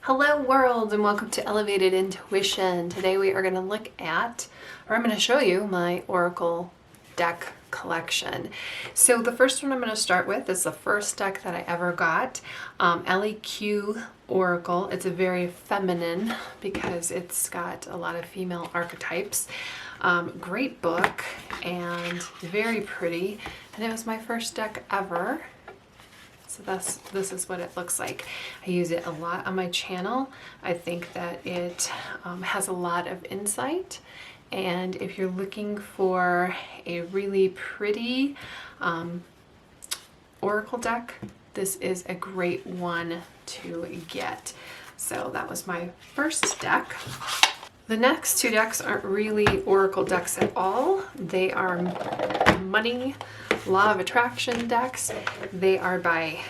Hello world and welcome to Elevated Intuition. Today we are going to look at, or I'm going to show you my Oracle deck collection. So the first one I'm going to start with is the first deck that I ever got, LEQ Oracle. It's a very feminine because it's got a lot of female archetypes. Great book and very pretty, and it was my first deck ever. So this is what it looks like. I use it a lot on my channel. I think that it has a lot of insight. And if you're looking for a really pretty Oracle deck, this is a great one to get. So that was my first deck. The next two decks aren't really Oracle decks at all. They are money, law of attraction decks. They are by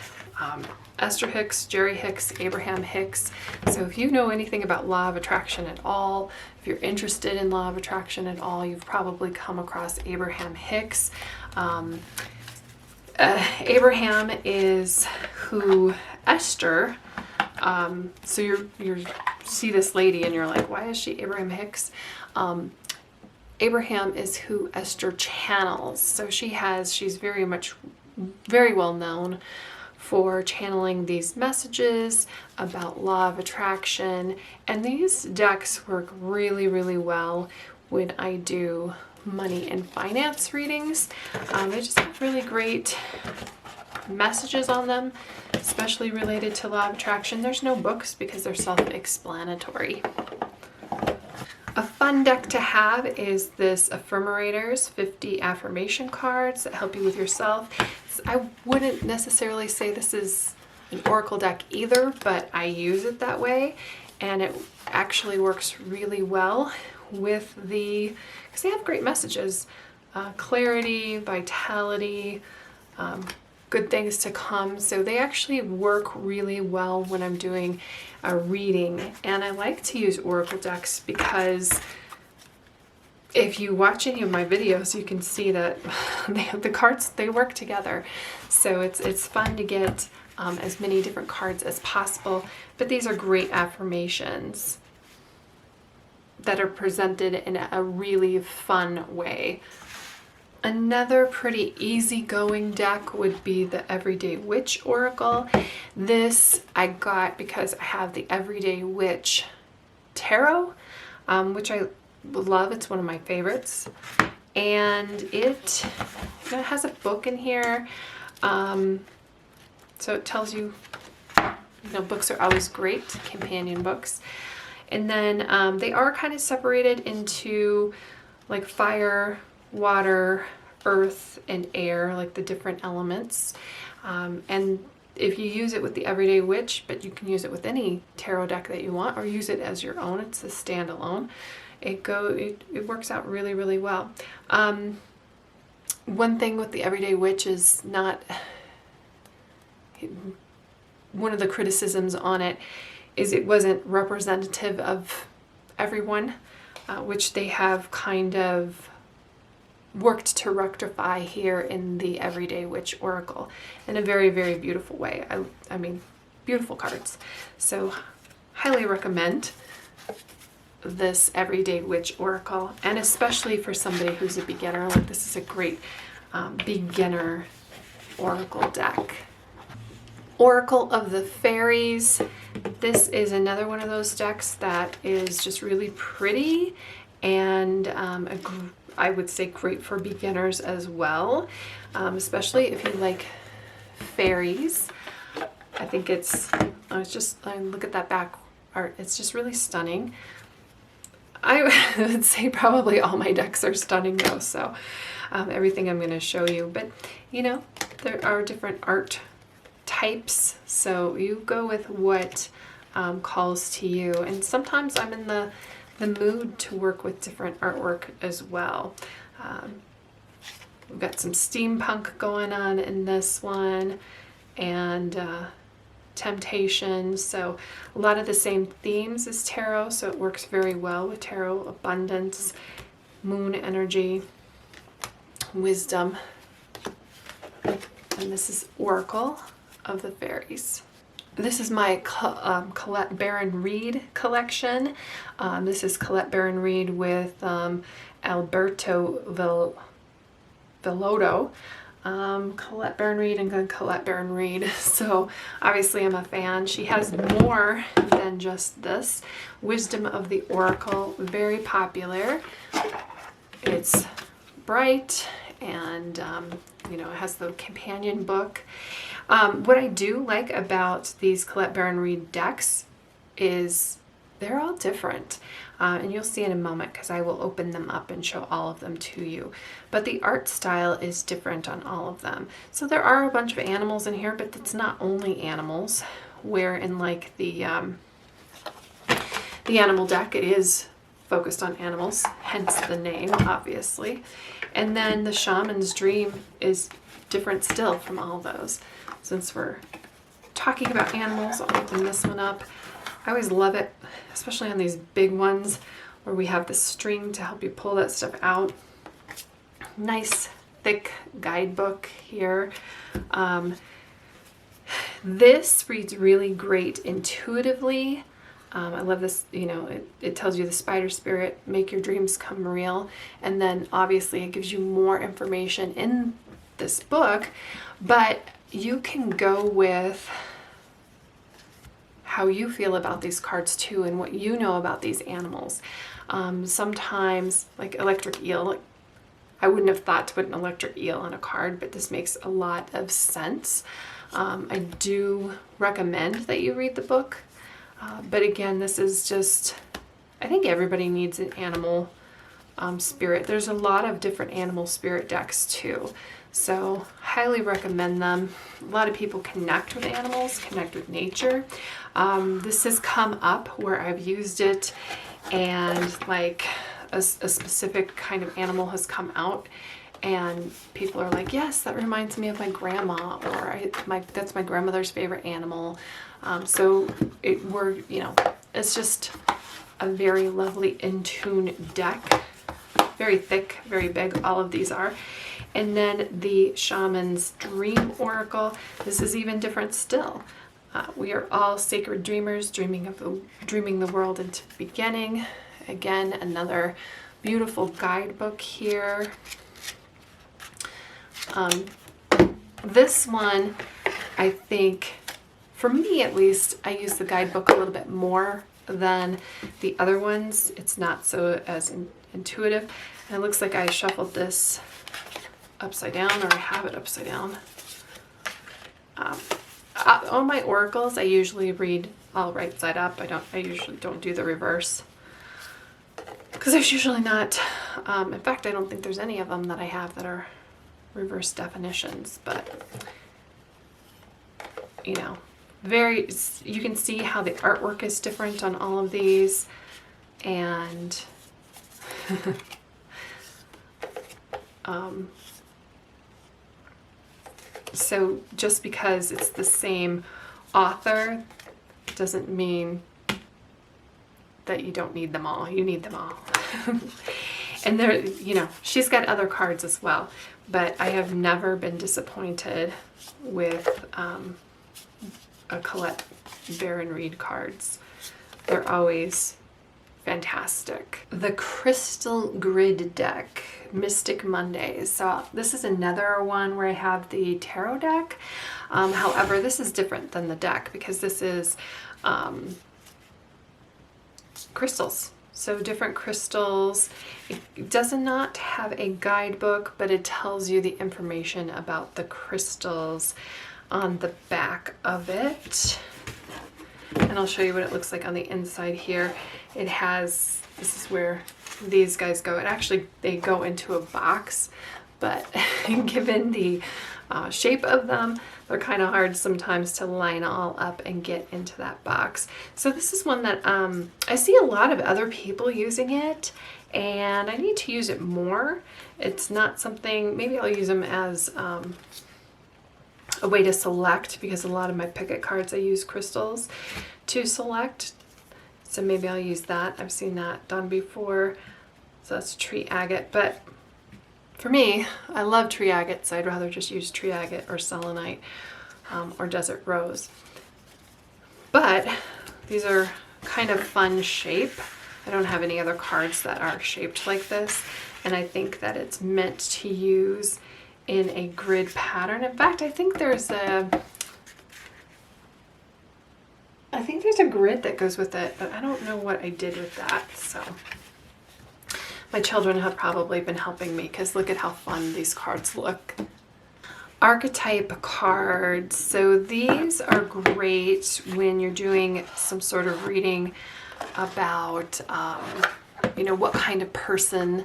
Ester Hicks, Jerry Hicks, Abraham Hicks. So if you know anything about law of attraction at all, if you're interested in law of attraction at all, you've probably come across Abraham Hicks. Abraham is who Ester, so you see this lady and you're like, why is she Abraham Hicks? Abraham is who Ester channels. So she's very well known for channeling these messages about law of attraction. And these decks work really, really well when I do money and finance readings. They just have really great messages on them, especially related to law of attraction. There's no books because they're self-explanatory. A fun deck to have is this Affirmators 50 affirmation cards that help you with yourself. I wouldn't necessarily say this is an Oracle deck either, but I use it that way, and it actually works really well with because they have great messages, clarity, vitality, good things to come. So they actually work really well when I'm doing a reading. And I like to use Oracle decks because if you watch any of my videos, you can see that the cards, they work together. So it's fun to get as many different cards as possible. But these are great affirmations that are presented in a really fun way. Another pretty easygoing deck would be the Everyday Witch Oracle. This I got because I have the Everyday Witch Tarot, which I love. It's one of my favorites. And it has a book in here. So it tells you, books are always great, companion books. And then they are kind of separated into like fire, water, earth, and air, like the different elements. And if you use it with the Everyday Witch, but you can use it with any tarot deck that you want, or use it as your own, it's a standalone. It works out really, really well. One thing with the Everyday Witch is one of the criticisms on it is it wasn't representative of everyone, which they have kind of worked to rectify here in the Everyday Witch Oracle in a very, very beautiful way. I mean, beautiful cards. So highly recommend this Everyday Witch Oracle, and especially for somebody who's a beginner, like this is a great beginner Oracle deck. Oracle of the Fairies. This is another one of those decks that is just really pretty and I would say great for beginners as well, especially if you like fairies. I think I look at that back art, it's just really stunning. I would say probably all my decks are stunning though, so everything I'm going to show you. But there are different art types, so you go with what calls to you. And sometimes I'm in the mood to work with different artwork as well. We've got some steampunk going on in this one, and temptation. So a lot of the same themes as tarot, so it works very well with tarot. Abundance, moon energy, wisdom. And this is Oracle of the Fairies. This is my Colette Baron-Reid collection. This is Colette Baron-Reid with Alberto Villoldo. Colette Baron-Reid and Colette Baron-Reid. So obviously I'm a fan. She has more than just this. Wisdom of the Oracle, very popular. It's bright and you know, it has the companion book. What I do like about these Colette Baron-Reid decks is they're all different. And you'll see in a moment because I will open them up and show all of them to you. But the art style is different on all of them. So there are a bunch of animals in here, but it's not only animals. Where in like the animal deck, it is focused on animals, hence the name, obviously. And then the Shaman's Dream is different still from all those. Since we're talking about animals, I'll open this one up. I always love it, especially on these big ones where we have the string to help you pull that stuff out. Nice thick guidebook here. This reads really great intuitively. I love this, you know, it tells you the spider spirit, make your dreams come real. And then obviously it gives you more information in this book, but you can go with how you feel about these cards too and what you know about these animals. Sometimes, like electric eel, I wouldn't have thought to put an electric eel on a card, but this makes a lot of sense. I do recommend that you read the book. But again, this is just, I think everybody needs an animal spirit. There's a lot of different animal spirit decks too. So highly recommend them. A lot of people connect with animals, connect with nature. This has come up where I've used it and like a specific kind of animal has come out and people are like, yes, that reminds me of my grandma, or that's my grandmother's favorite animal. So it's just a very in tune deck. Very thick, very big, all of these are. And then the Shaman's Dream Oracle. This is even different still. We are all sacred dreamers, dreaming the world into beginning. Again, another beautiful guidebook here. This one, I think, for me at least, I use the guidebook a little bit more than the other ones. It's not so as intuitive. And it looks like I shuffled this upside down, or I have it upside down. On my oracles, I usually read all right side up. I usually don't do the reverse because there's usually not. In fact, I don't think there's any of them that I have that are reverse definitions. But you know, you can see how the artwork is different on all of these, and so just because it's the same author doesn't mean that you don't need them all. You need them all. And there, you know, she's got other cards as well, but I have never been disappointed with a Colette Baron-Reid cards. They're always fantastic. The Crystal Grid deck, Mystic Mondays. So this is another one where I have the tarot deck. However, this is different than the deck because this is crystals. So different crystals. It does not have a guidebook, but it tells you the information about the crystals on the back of it. And I'll show you what it looks like on the inside here. It has, this is where these guys go. They go into a box, but given the shape of them, they're kind of hard sometimes to line all up and get into that box. So this is one that I see a lot of other people using it, and I need to use it more. It's not something, maybe I'll use them as a way to select, because a lot of my picket cards I use crystals to select. So maybe I'll use that. I've seen that done before. So that's tree agate, but for me, I love tree agate, so I'd rather just use tree agate or selenite or desert rose. But these are kind of fun shape. I don't have any other cards that are shaped like this, and I think that it's meant to use in a grid pattern. In fact, I think there's a grid that goes with it, but I don't know what I did with that. So my children have probably been helping me, because look at how fun these cards look. Archetype cards. So these are great when you're doing some sort of reading about, you know, what kind of person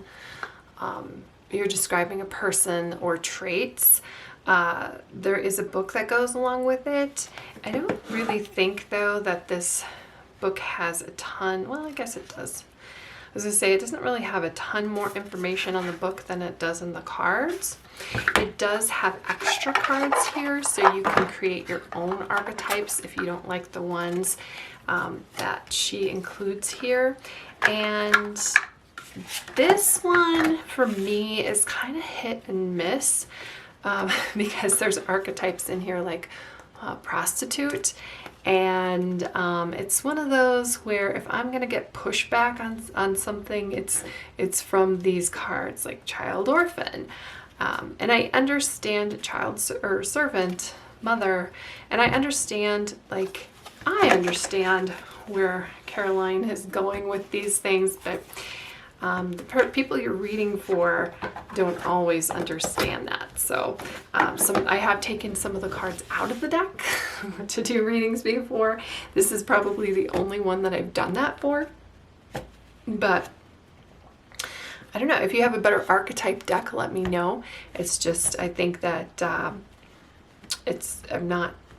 you're describing, a person or traits. There is a book that goes along with it. I don't really think, though, that this book has a ton. Well, I guess it does. I was going to say, it doesn't really have a ton more information on the book than it does in the cards. It does have extra cards here, so you can create your own archetypes if you don't like the ones that she includes here. And this one, for me, is kind of hit and miss, because there's archetypes in here like prostitute. And it's one of those where if I'm gonna get pushback on something, it's from these cards, like child orphan. And I understand child or servant mother, and I understand where Caroline is going with these things, but the people you're reading for don't always understand that. So I have taken some of the cards out of the deck to do readings before. This is probably the only one that I've done that for. But I don't know, if you have a better archetype deck, let me know. It's just, I think that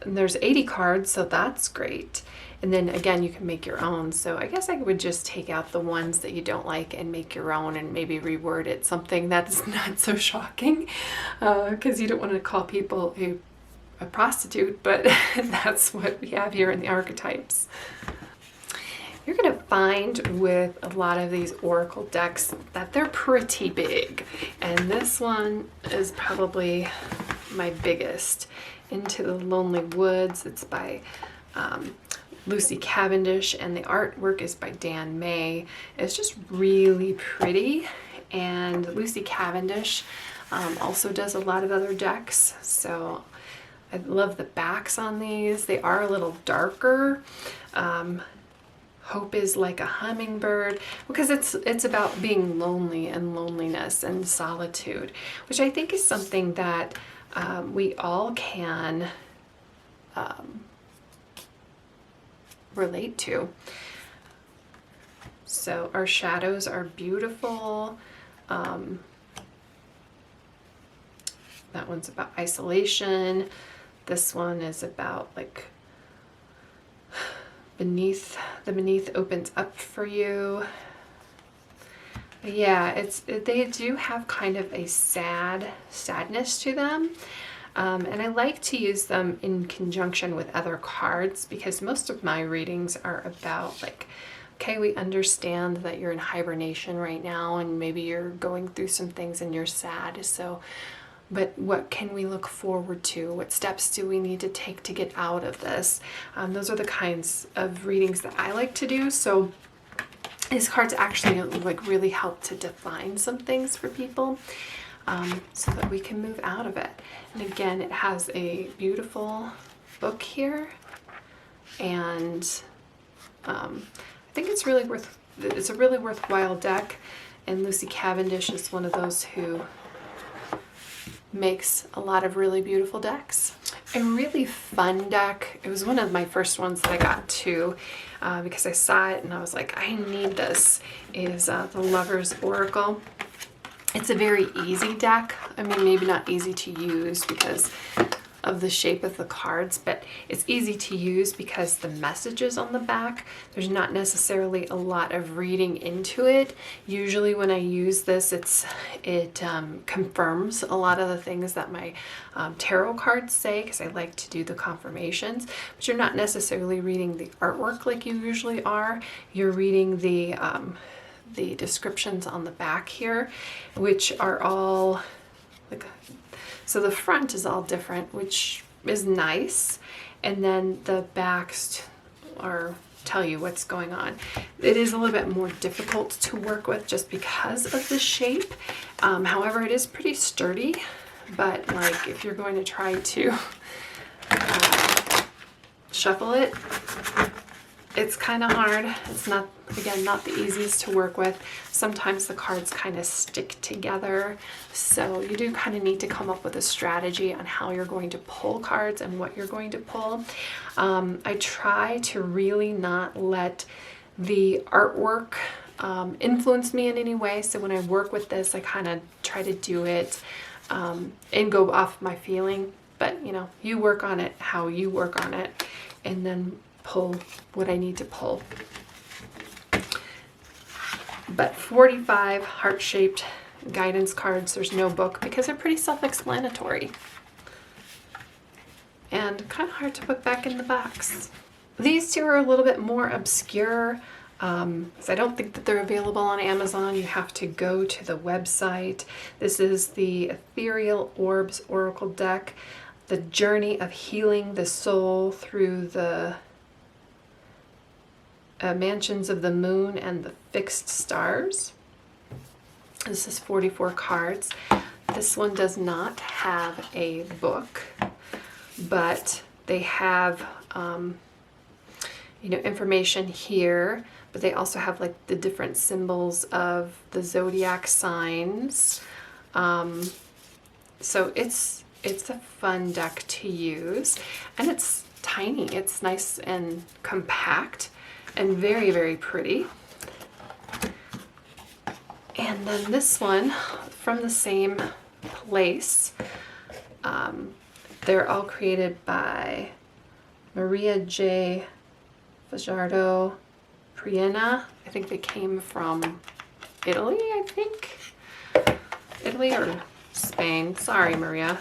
there's 80 cards, so that's great. And then again, you can make your own. So I guess I would just take out the ones that you don't like and make your own, and maybe reword it something that's not so shocking, because you don't want to call people a prostitute, but that's what we have here in the archetypes. You're going to find with a lot of these oracle decks that they're pretty big, and this one is probably my biggest. Into the Lonely Woods. It's by Lucy Cavendish, and the artwork is by Dan May. It's just really pretty, and Lucy Cavendish also does a lot of other decks, so I love the backs on these. They are a little darker. Hope is like a hummingbird, because it's about being lonely and loneliness and solitude, which I think is something that we all can relate to. So our shadows are beautiful. That one's about isolation. This one is about like beneath opens up for you. Yeah, they do have kind of a sadness to them. And I like to use them in conjunction with other cards, because most of my readings are about like, okay, we understand that you're in hibernation right now, and maybe you're going through some things and you're sad. So, but what can we look forward to? What steps do we need to take to get out of this? Those are the kinds of readings that I like to do. So these cards actually like really help to define some things for people, so that we can move out of it. And again, it has a beautiful book here, and I think it's a really worthwhile deck. And Lucy Cavendish is one of those who makes a lot of really beautiful decks. A really fun deck, it was one of my first ones that I got too, because I saw it and I was like, I need this, is the Lover's Oracle. It's a very easy deck. I mean, maybe not easy to use because of the shape of the cards, but it's easy to use because the messages on the back, there's not necessarily a lot of reading into it. Usually when I use this, it confirms a lot of the things that my tarot cards say, because I like to do the confirmations, but you're not necessarily reading the artwork like you usually are. You're reading the descriptions on the back here, which are all like, so the front is all different, which is nice, and then the backs or tell you what's going on. It is a little bit more difficult to work with just because of the shape. However, it is pretty sturdy, but like if you're going to try to shuffle it, it's kind of hard. It's not, again, not the easiest to work with. Sometimes the cards kind of stick together. So you do kind of need to come up with a strategy on how you're going to pull cards and what you're going to pull. I try to really not let the artwork influence me in any way. So when I work with this, I kind of try to do it and go off my feeling. But you know, you work on it how you work on it, and then pull what I need to pull. But 45 heart-shaped guidance cards. There's no book because they're pretty self-explanatory and kind of hard to put back in the box. These two are a little bit more obscure, because I don't think that they're available on Amazon. You have to go to the website. This is the Ethereal Orbs Oracle deck, the journey of healing the soul through the mansions of the moon and the fixed stars. This is 44 cards. This one does not have a book, but they have information here, but they also have like the different symbols of the zodiac signs. So it's a fun deck to use, and it's tiny. It's nice and compact and very, very pretty. And then this one from the same place. They're all created by Maria J. Fajardo Priena. I think they came from Italy, Italy or Spain. Sorry, Maria.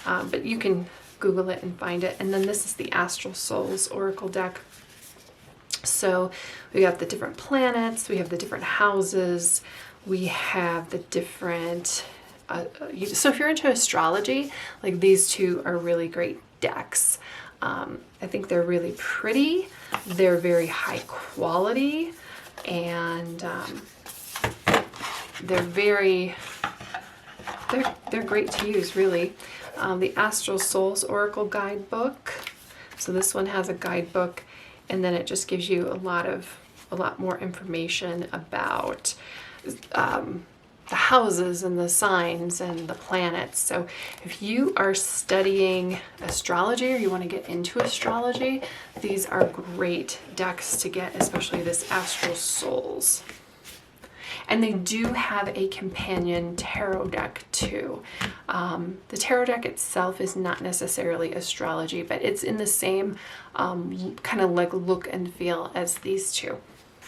But you can Google it and find it. And then this is the Astrosouls Oracle deck. So we got the different planets, we have the different houses, we have the different, so if you're into astrology, like these two are really great decks. I think they're really pretty, they're very high quality, and they're great to use, really. The Astrosouls Oracle Guidebook. So this one has a guidebook, and then it just gives you a lot more information about the houses and the signs and the planets. So if you are studying astrology or you want to get into astrology, these are great decks to get, especially this Astrosouls. And they do have a companion tarot deck too. The tarot deck itself is not necessarily astrology, but it's in the same kind of like look and feel as these two.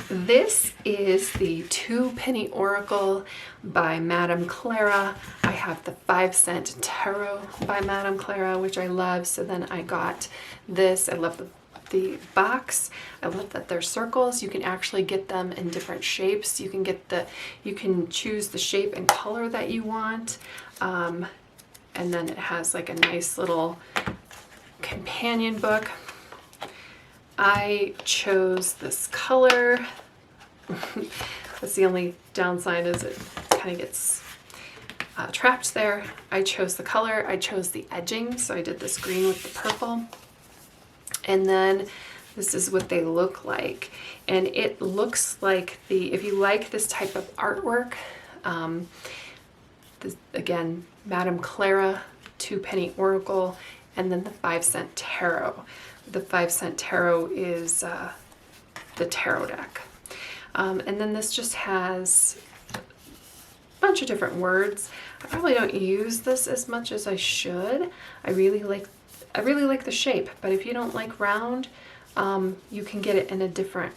This is the 2-penny Oracle by Madame Clara. I have the 5-cent Tarot by Madame Clara, which I love. So then I got this. I love the box. I love that they're circles. You can actually get them in different shapes. You can choose the shape and color that you want. And then it has like a nice little companion book. I chose this color. That's the only downside, is it kind of gets trapped there. I chose the color. I chose the edging. So I did this green with the purple. And then this is what they look like. And it looks like if you like this type of artwork, again, Madame Clara, 2-penny Oracle, and then the 5-cent Tarot. The 5-cent Tarot is the tarot deck. And then this just has a bunch of different words. I probably don't use this as much as I should. I really like the shape, but if you don't like round, you can get it in a different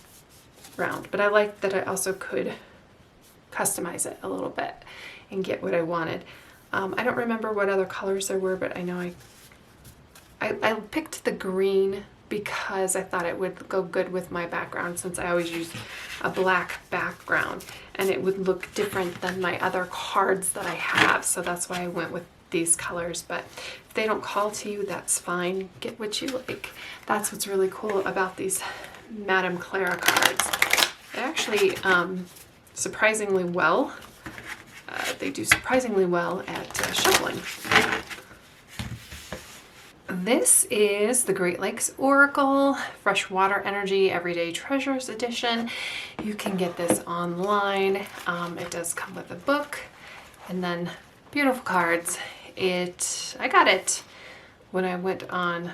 round. But I like that I also could customize it a little bit and get what I wanted. I don't remember what other colors there were, but I know I picked the green because I thought it would go good with my background, since I always use a black background and it would look different than my other cards that I have. So that's why I went with these colors. But if they don't call to you, that's fine. Get what you like. That's what's really cool about these Madame Clara cards. They actually surprisingly well. They do surprisingly well at shuffling. This is the Great Lakes Oracle, Freshwater Energy Everyday Treasures Edition. You can get this online. It does come with a book and then beautiful cards. I got it when I went on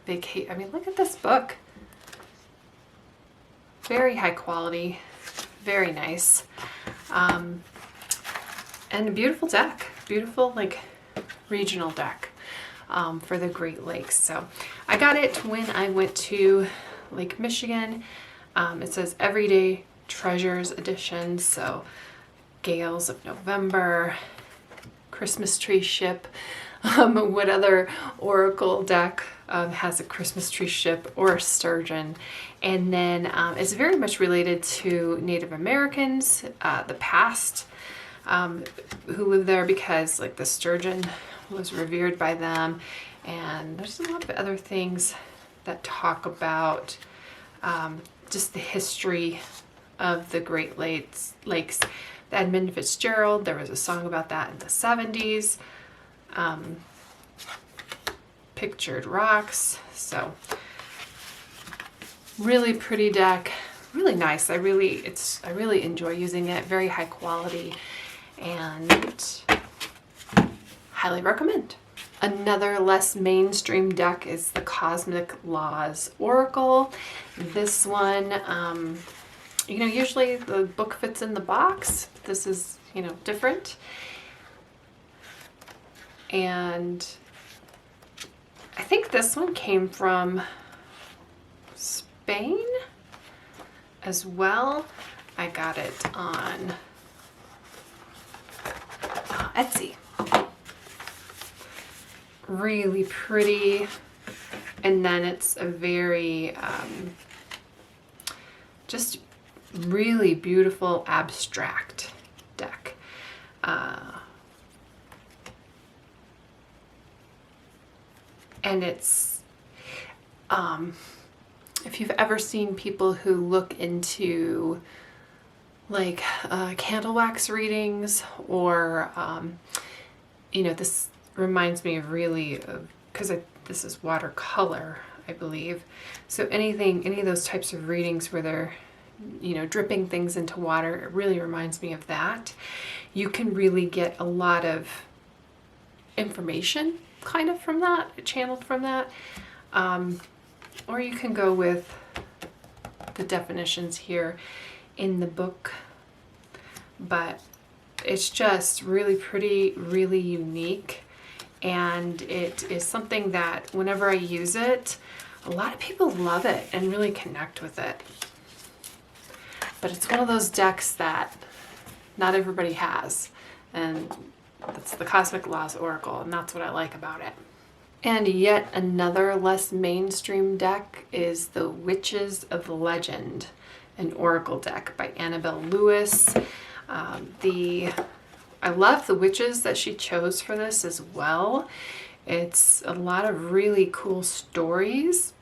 vacation. I mean, look at this book. Very high quality, very nice. And a beautiful deck, beautiful like regional deck. For the Great Lakes. So I got it when I went to Lake Michigan. It says Everyday Treasures Edition. So Gales of November, Christmas Tree Ship. What other Oracle deck has a Christmas tree ship or a sturgeon? And then it's very much related to Native Americans, the past, who lived there, because like the sturgeon was revered by them. And there's a lot of other things that talk about just the history of the Great Lakes. The Edmund Fitzgerald, there was a song about that in the 70s. Pictured rocks. So really pretty deck, really nice. I really enjoy using it. Very high quality and highly recommend. Another less mainstream deck is the Cosmic Laws Oracle. This one, you know, usually the book fits in the box. This is, you know, different. And I think this one came from Spain as well. I got it on Etsy. Really pretty. And then it's a very just really beautiful abstract deck. And it's if you've ever seen people who look into like candle wax readings, or you know, this reminds me of really, because this is watercolor, I believe. So any of those types of readings where they're, you know, dripping things into water, it really reminds me of that. You can really get a lot of information kind of from that, channeled from that. Or you can go with the definitions here in the book. But it's just really pretty, really unique. And it is something that whenever I use it, a lot of people love it and really connect with it. But it's one of those decks that not everybody has. And that's the Cosmic Laws Oracle, and that's what I like about it. And yet another less mainstream deck is the Witches of Legend, an Oracle deck by Annabelle Lewis. I love the witches that she chose for this as well. It's a lot of really cool stories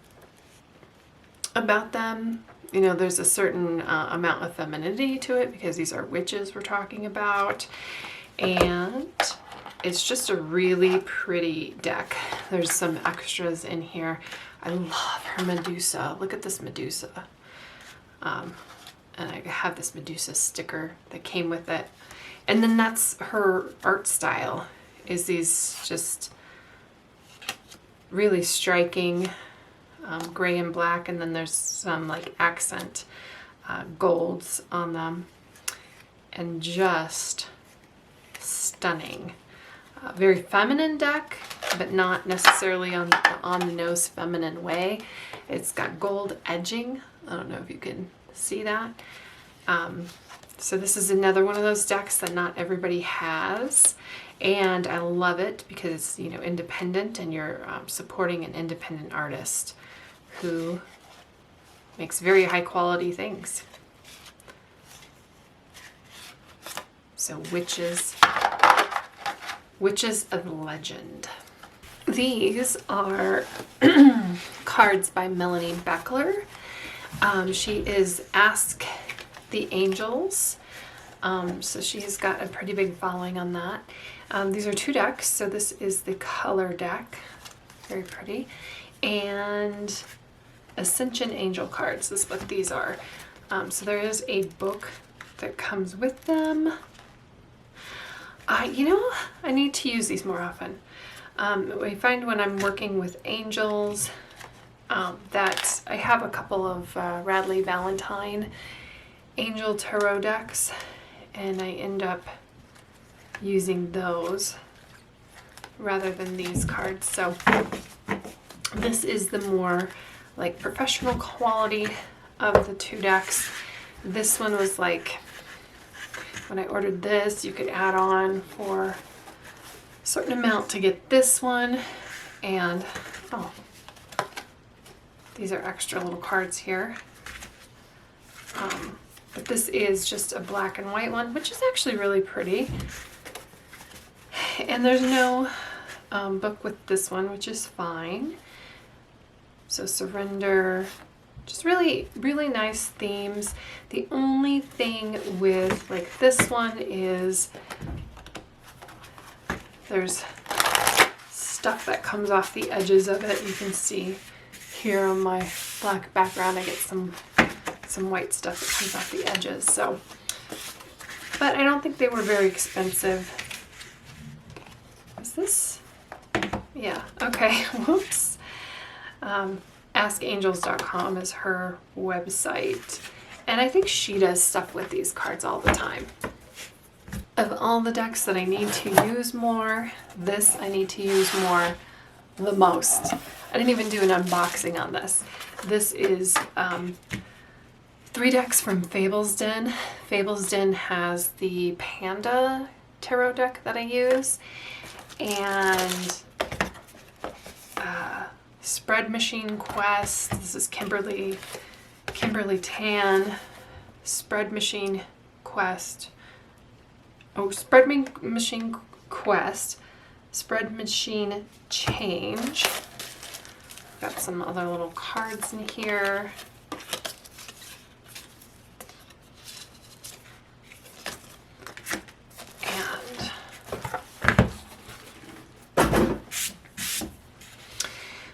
about them. You know, there's a certain amount of femininity to it because these are witches we're talking about. And it's just a really pretty deck. There's some extras in here. I love her Medusa. Look at this Medusa. And I have this Medusa sticker that came with it. And then that's her art style, is these just really striking gray and black, and then there's some like accent golds on them, and just stunning. Very feminine deck, but not necessarily on the nose feminine way. It's got gold edging. I don't know if you can see that. So this is another one of those decks that not everybody has, and I love it because it's, you know, independent, and you're supporting an independent artist who makes very high quality things. So Witches of Legend. These are cards by Melanie Beckler. She is Ask the Angels. So she has got a pretty big following on that. These are 2 decks. So this is the color deck. Very pretty. And Ascension Angel Cards is what these are. So there is a book that comes with them. You know, I need to use these more often. I find when I'm working with angels that I have a couple of Radley Valentine angel tarot decks, and I end up using those rather than these cards. So this is the more like professional quality of the 2 decks. This one was like, when I ordered this, you could add on for a certain amount to get this one. And oh, these are extra little cards here. But this is just a black and white one, which is actually really pretty. And there's no book with this one, which is fine. So surrender, just really, really nice themes. The only thing with like this one is there's stuff that comes off the edges of it. You can see here on my black background, I get some white stuff that comes off the edges. So, but I don't think they were very expensive. Is this? Yeah, okay, whoops. AskAngels.com is her website. And I think she does stuff with these cards all the time. Of all the decks that I need to use more, this I need to use more the most. I didn't even do an unboxing on this. This is 3 decks from Fable's Den. Fable's Den has the Panda tarot deck that I use, and Spread Machine Quest. This is Kimberly Tan. Spread Machine Quest. Oh, Spread Machine Quest. Spread Machine Change. Got some other little cards in here.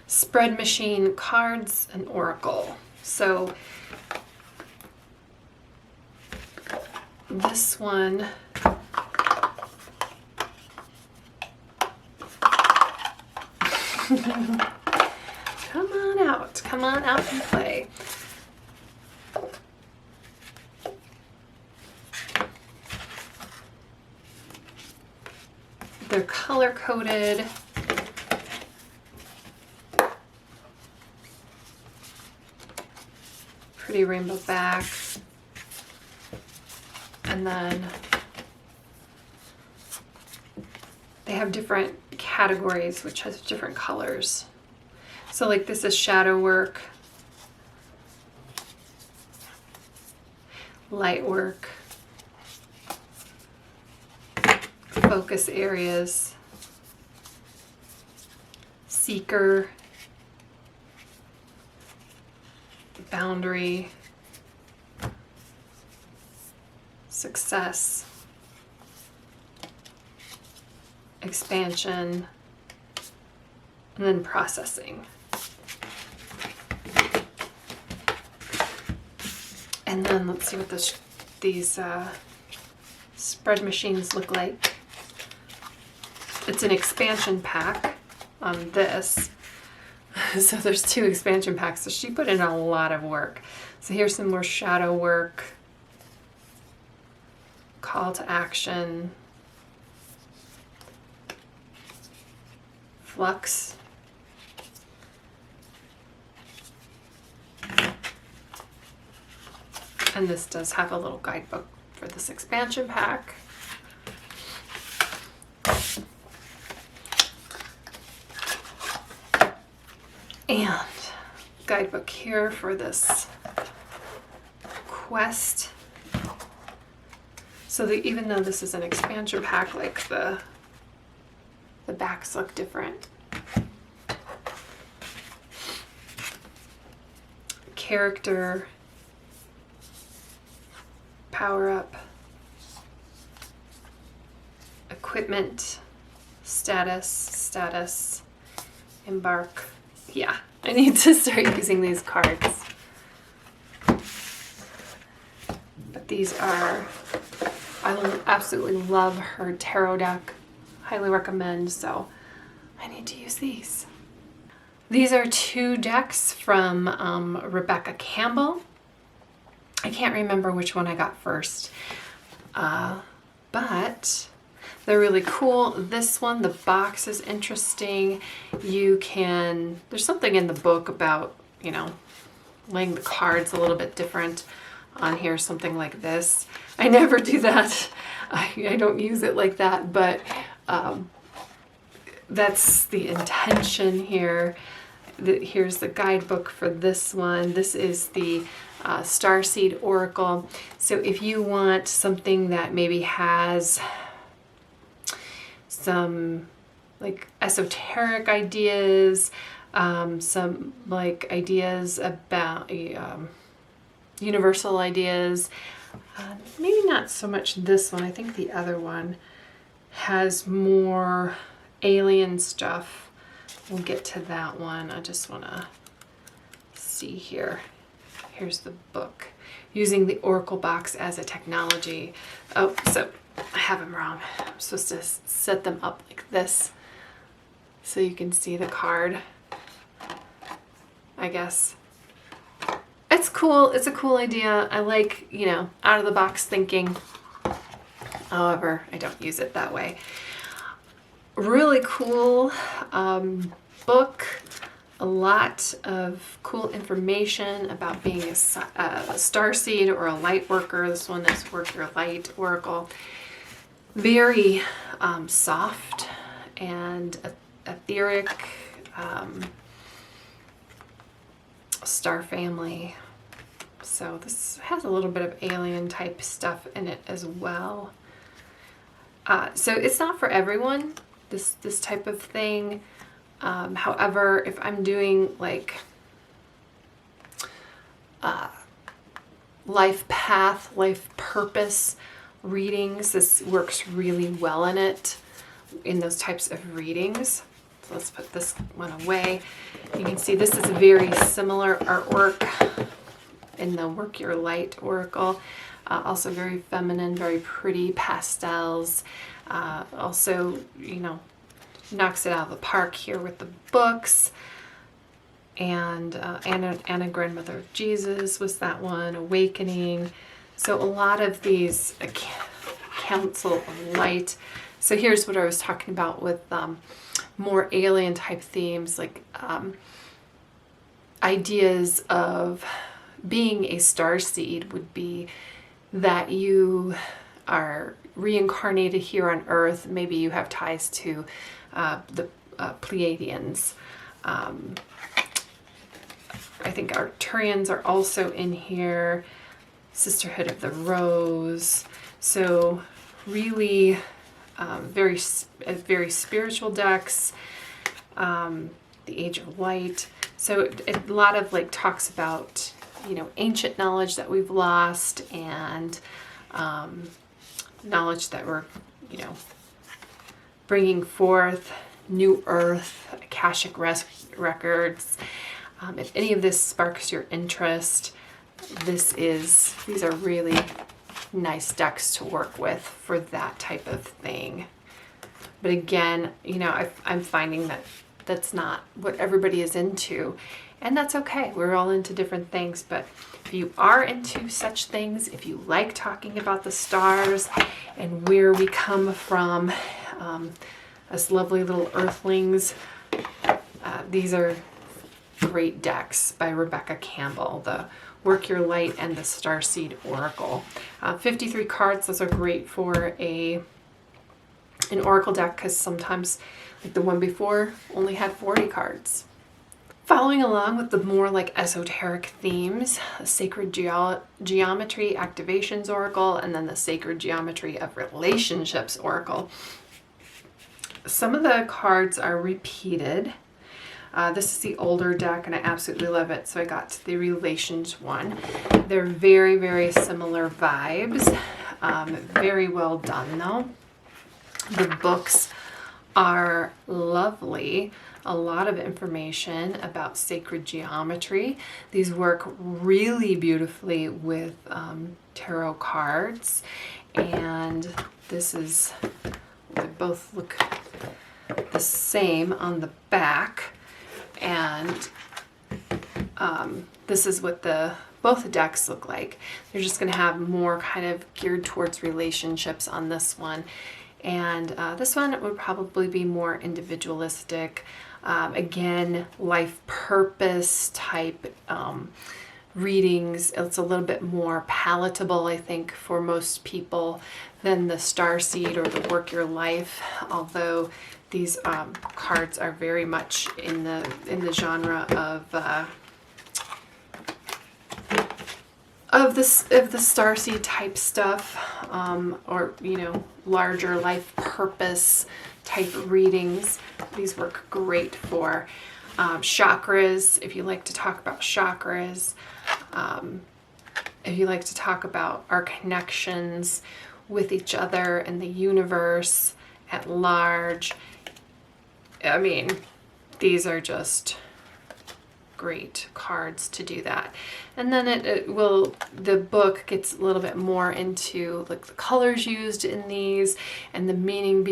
Spread Machine Cards and Oracle. So this one come on out and play. They're color coded. Pretty rainbow back, and then they have different categories which has different colors. So like this is shadow work, light work, focus areas, seeker, boundary, success, expansion, and then processing. And then let's see what these spread machines look like. It's an expansion pack on this. So there's 2 expansion packs. So she put in a lot of work. So here's some more shadow work, call to action, flux, and this does have a little guidebook for this expansion pack. And guidebook here for this quest. So even though this is an expansion pack, like the backs look different. character, power up, equipment, status, embark. Yeah, I need to start using these cards. But these are, I absolutely love her tarot deck. Highly recommend, so I need to use these. These are 2 decks from Rebecca Campbell. I can't remember which one I got first, but they're really cool. This one, the box is interesting. There's something in the book about, you know, laying the cards a little bit different on here, something like this. I never do that. I don't use it like that, but that's the intention here. Here's the guidebook for this one. This is the Starseed Oracle. So if you want something that maybe has some like esoteric ideas, some like ideas about universal ideas, maybe not so much this one. I think the other one has more alien stuff. We'll get to that one. I just want to see here. Here's the book. Using the Oracle box as a technology. Oh, so I have them wrong. I'm supposed to set them up like this so you can see the card, I guess. It's cool. It's a cool idea. I like, you know, out of the box thinking. However, I don't use it that way. Really cool book. A lot of cool information about being a starseed or a light worker. This one is Work Your Light Oracle. Very soft and etheric, star family. So this has a little bit of alien type stuff in it as well. So it's not for everyone, this type of thing. However, if I'm doing like life path, life purpose readings, this works really well in those types of readings. So let's put this one away. You can see this is very similar artwork in the Work Your Light Oracle. Also very feminine, very pretty pastels. Also, you know, knocks it out of the park here with the books. And Anna Grandmother of Jesus was that one, Awakening. So a lot of these Council of Light. So here's what I was talking about with more alien type themes, like ideas of being a starseed would be that you are reincarnated here on Earth. Maybe you have ties to the Pleiadians. I think Arcturians are also in here. Sisterhood of the Rose. So really very spiritual decks. The Age of Light. So a lot of like talks about, you know, ancient knowledge that we've lost and knowledge that we're, you know, bringing forth, new earth, Akashic records. If any of this sparks your interest, these are really nice decks to work with for that type of thing. But again, you know, I'm finding that that's not what everybody is into, and that's okay. We're all into different things, but if you are into such things, if you like talking about the stars and where we come from as lovely little earthlings, these are great decks by Rebecca Campbell, the Work Your Light and the Starseed Oracle. 53 cards, those are great for an Oracle deck, because sometimes, like the one before, only had 40 cards. Following along with the more like esoteric themes, Sacred Geometry Activations Oracle, and then the Sacred Geometry of Relationships Oracle. Some of the cards are repeated. This is the older deck and I absolutely love it. So I got the Relations one. They're very, very similar vibes. Very well done though. The books are lovely. A lot of information about sacred geometry. These work really beautifully with tarot cards. And this is, they both look the same on the back. And this is what both the decks look like. They're just going to have more kind of geared towards relationships on this one. And this one would probably be more individualistic. Again, life purpose type readings. It's a little bit more palatable, I think, for most people than the Starseed or the Work Your Life, although these cards are very much in the genre of the Starseed type stuff, or, you know, larger life purpose type readings. These work great for chakras, if you like to talk about chakras, if you like to talk about our connections with each other and the universe at large. I mean, these are just great cards to do that. And then the book gets a little bit more into like the colors used in these and the meaning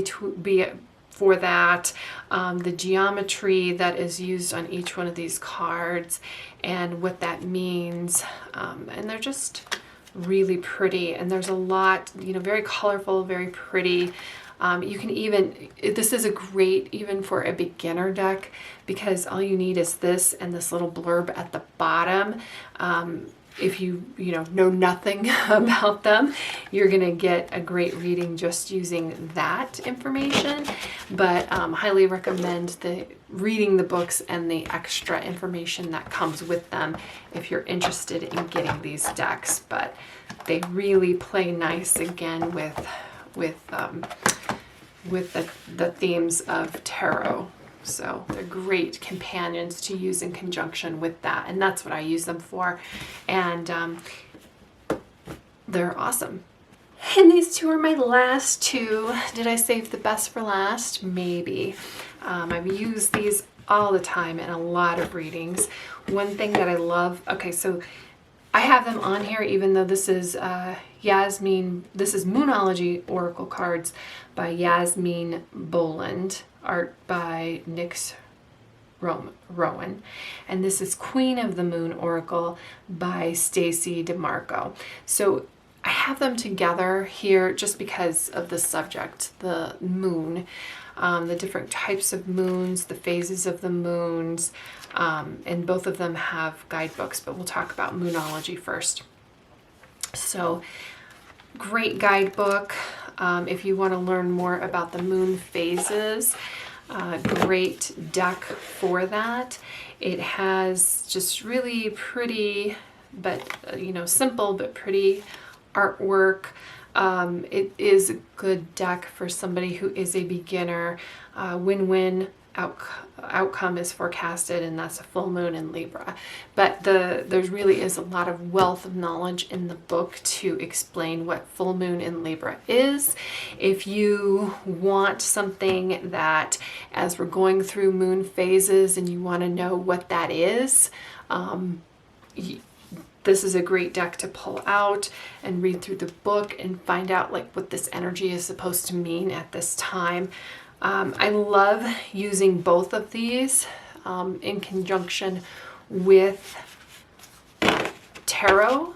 for that, the geometry that is used on each one of these cards and what that means. And they're just really pretty, and there's a lot, you know, very colorful, very pretty. You can even, this is a great even for a beginner deck, because all you need is this and this little blurb at the bottom. If you know nothing about them, you're gonna get a great reading just using that information. But highly recommend reading the books and the extra information that comes with them if you're interested in getting these decks. But they really play nice again with the themes of tarot. So they're great companions to use in conjunction with that. And that's what I use them for. And they're awesome. And these two are my last two. Did I save the best for last? Maybe. I've used these all the time in a lot of readings. One thing that I love, okay, so I have them on here even though this is Yasmin, this is Moonology Oracle cards by Yasmin Boland, art by Nyx Rowan, and this is Queen of the Moon Oracle by Stacy DeMarco. So I have them together here just because of the subject, the moon, the different types of moons, the phases of the moons, and both of them have guidebooks, but we'll talk about Moonology first. So great guidebook if you want to learn more about the moon phases. Great deck for that. It has just really pretty, but simple but pretty artwork. It is a good deck for somebody who is a beginner. Win-win outcome is forecasted, and that's a full moon in Libra. But there really is a lot of wealth of knowledge in the book to explain what full moon in Libra is. If you want something that, as we're going through moon phases and you want to know what that is, this is a great deck to pull out and read through the book and find out like what this energy is supposed to mean at this time. I love using both of these in conjunction with tarot.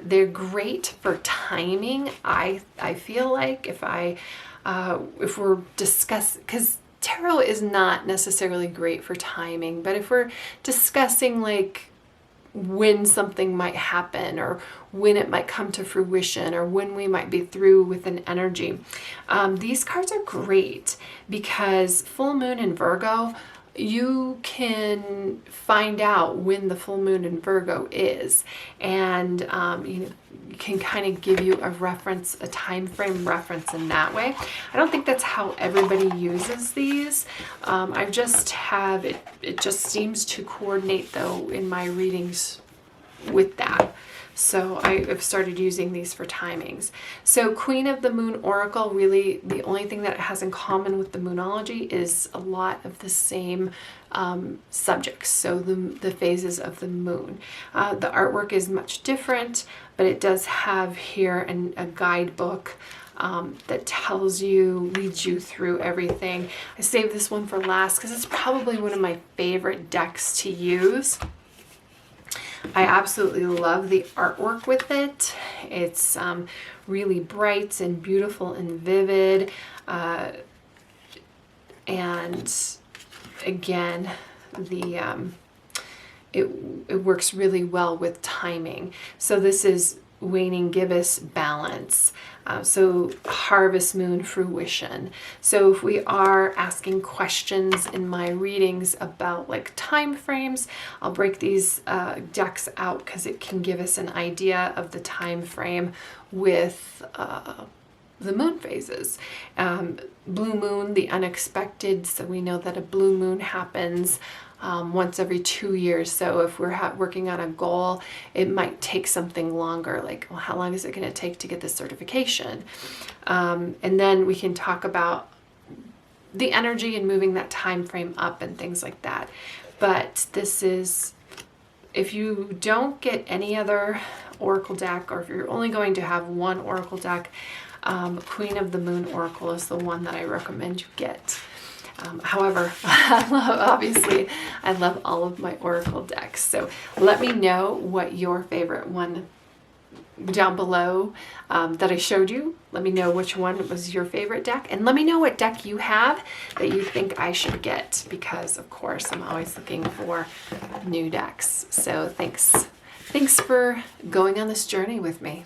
They're great for timing. I feel like if we're discussing, because tarot is not necessarily great for timing, but if we're discussing like when something might happen or when it might come to fruition or when we might be through with an energy. These cards are great because full moon in Virgo you can find out when the full moon in Virgo is, and you can kind of give you a reference, a time frame reference in that way. I don't think that's how everybody uses these. I just have it. It just seems to coordinate though in my readings with that. So I've started using these for timings. So Queen of the Moon Oracle, really the only thing that it has in common with the Moonology is a lot of the same subjects. So the phases of the moon. The artwork is much different, but it does have here a guidebook that tells you, leads you through everything. I saved this one for last because it's probably one of my favorite decks to use. I absolutely love the artwork with it. It's really bright and beautiful and vivid. And again, it works really well with timing. So this is waning gibbous balance. So harvest moon fruition. So if we are asking questions in my readings about like time frames, I'll break these decks out because it can give us an idea of the time frame with the moon phases. Blue moon, the unexpected. So we know that a blue moon happens once every 2 years. So if we're working on a goal, it might take something longer. Like, well, how long is it going to take to get this certification? And then we can talk about the energy and moving that time frame up and things like that. But this is, if you don't get any other Oracle deck, or if you're only going to have one Oracle deck, Queen of the Moon Oracle is the one that I recommend you get. However, obviously, I love all of my Oracle decks. So let me know what your favorite one down below that I showed you. Let me know which one was your favorite deck. And let me know what deck you have that you think I should get. Because, of course, I'm always looking for new decks. So thanks for going on this journey with me.